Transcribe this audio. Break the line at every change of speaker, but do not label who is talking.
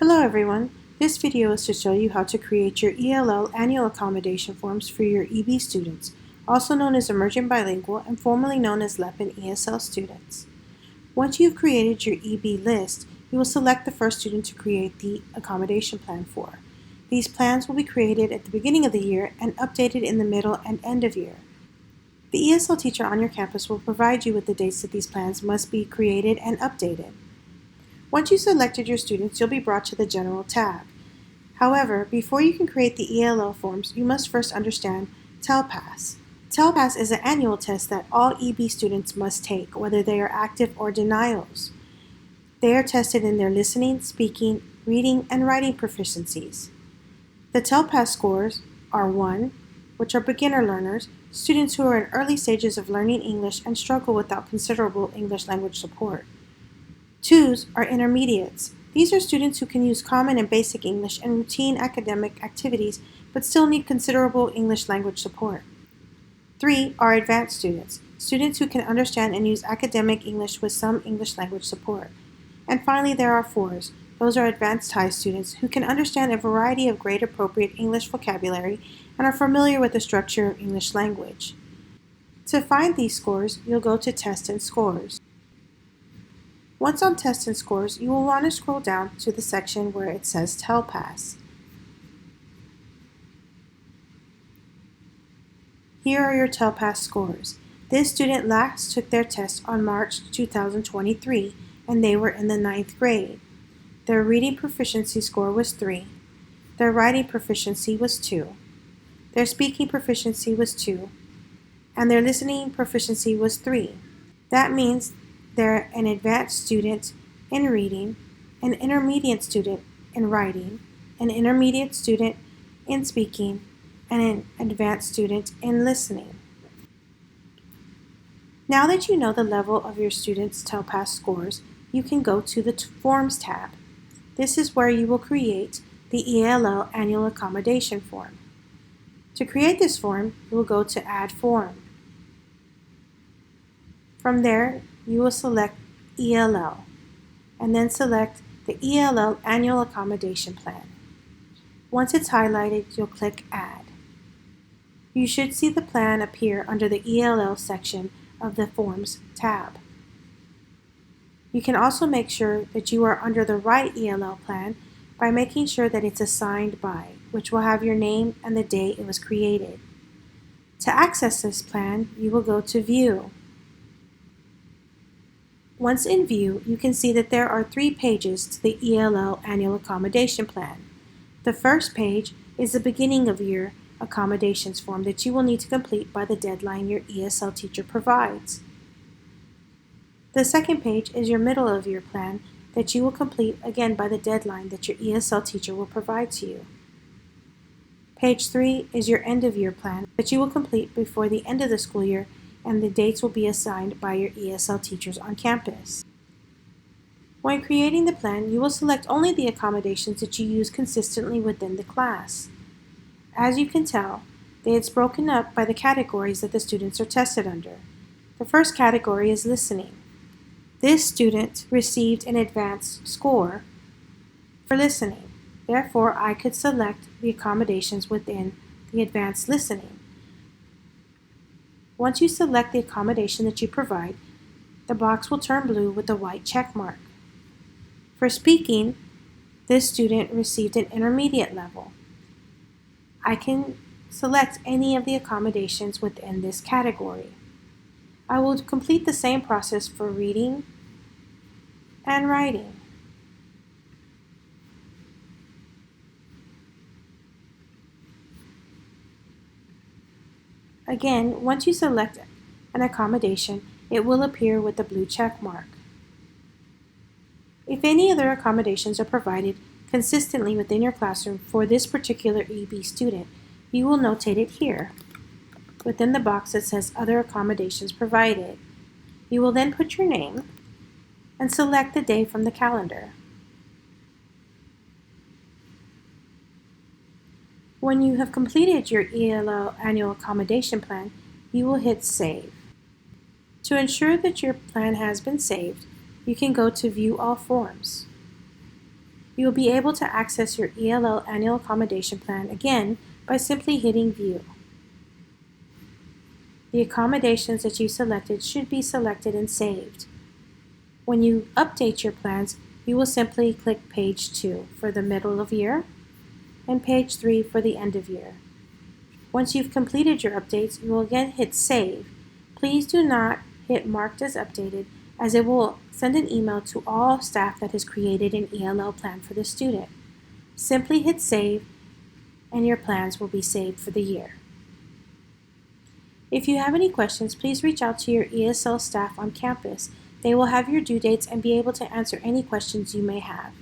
Hello everyone, this video is to show you how to create your ELL Annual Accommodation Forms for your EB students, also known as Emerging Bilingual and formerly known as LEP and ESL students. Once you've created your EB list, you will select the first student to create the accommodation plan for. These plans will be created at the beginning of the year and updated in the middle and end of year. The ESL teacher on your campus will provide you with the dates that these plans must be created and updated. Once you've selected your students, you'll be brought to the General tab. However, before you can create the ELL forms, you must first understand Telpas. Telpas is an annual test that all EB students must take, whether they are active or denials. They are tested in their listening, speaking, reading, and writing proficiencies. The Telpas scores are 1, which are beginner learners, students who are in early stages of learning English and struggle without considerable English language support. 2s are intermediates. These are students who can use common and basic English and routine academic activities but still need considerable English language support. 3 are advanced students, students who can understand and use academic English with some English language support. And finally, there are 4s. Those are advanced high students who can understand a variety of grade appropriate English vocabulary and are familiar with the structure of English language. To find these scores, you'll go to Test and Scores. Once on Test and Scores, you will want to scroll down to the section where it says Telpas. Here are your Telpas scores. This student last took their test on March 2023, and they were in the 9th grade. Their reading proficiency score was 3. Their writing proficiency was 2. Their speaking proficiency was 2. And their listening proficiency was 3. That means they're an advanced student in reading, an intermediate student in writing, an intermediate student in speaking, and an advanced student in listening. Now that you know the level of your students' Telpas scores, you can go to the Forms tab. This is where you will create the ELL Annual Accommodation Form. To create this form, you will go to Add Form. From there, you will select ELL and then select the ELL Annual Accommodation Plan. Once it's highlighted, you'll click Add. You should see the plan appear under the ELL section of the Forms tab. You can also make sure that you are under the right ELL plan by making sure that it's assigned by, which will have your name and the day it was created. To access this plan, you will go to View. Once in View, you can see that there are 3 pages to the ELL Annual Accommodation Plan. The first page is the beginning of year accommodations form that you will need to complete by the deadline your ESL teacher provides. The second page is your middle of year plan that you will complete again by the deadline that your ESL teacher will provide to you. Page 3 is your end of year plan that you will complete before the end of the school year, and the dates will be assigned by your ESL teachers on campus. When creating the plan, you will select only the accommodations that you use consistently within the class. As you can tell, it's broken up by the categories that the students are tested under. The first category is listening. This student received an advanced score for listening. Therefore, I could select the accommodations within the advanced listening. Once you select the accommodation that you provide, the box will turn blue with a white check mark. For speaking, this student received an intermediate level. I can select any of the accommodations within this category. I will complete the same process for reading and writing. Again, once you select an accommodation, it will appear with the blue check mark. If any other accommodations are provided consistently within your classroom for this particular EB student, you will notate it here within the box that says Other Accommodations Provided. You will then put your name and select the day from the calendar. When you have completed your ELL Annual Accommodation Plan, you will hit Save. To ensure that your plan has been saved, you can go to View All Forms. You will be able to access your ELL Annual Accommodation Plan again by simply hitting View. The accommodations that you selected should be selected and saved. When you update your plans, you will simply click Page 2 for the middle of year and Page 3 for the end of year. Once you've completed your updates, you will again hit Save. Please do not hit Marked as Updated, as it will send an email to all staff that has created an ELL plan for the student. Simply hit Save and your plans will be saved for the year. If you have any questions, please reach out to your ESL staff on campus. They will have your due dates and be able to answer any questions you may have.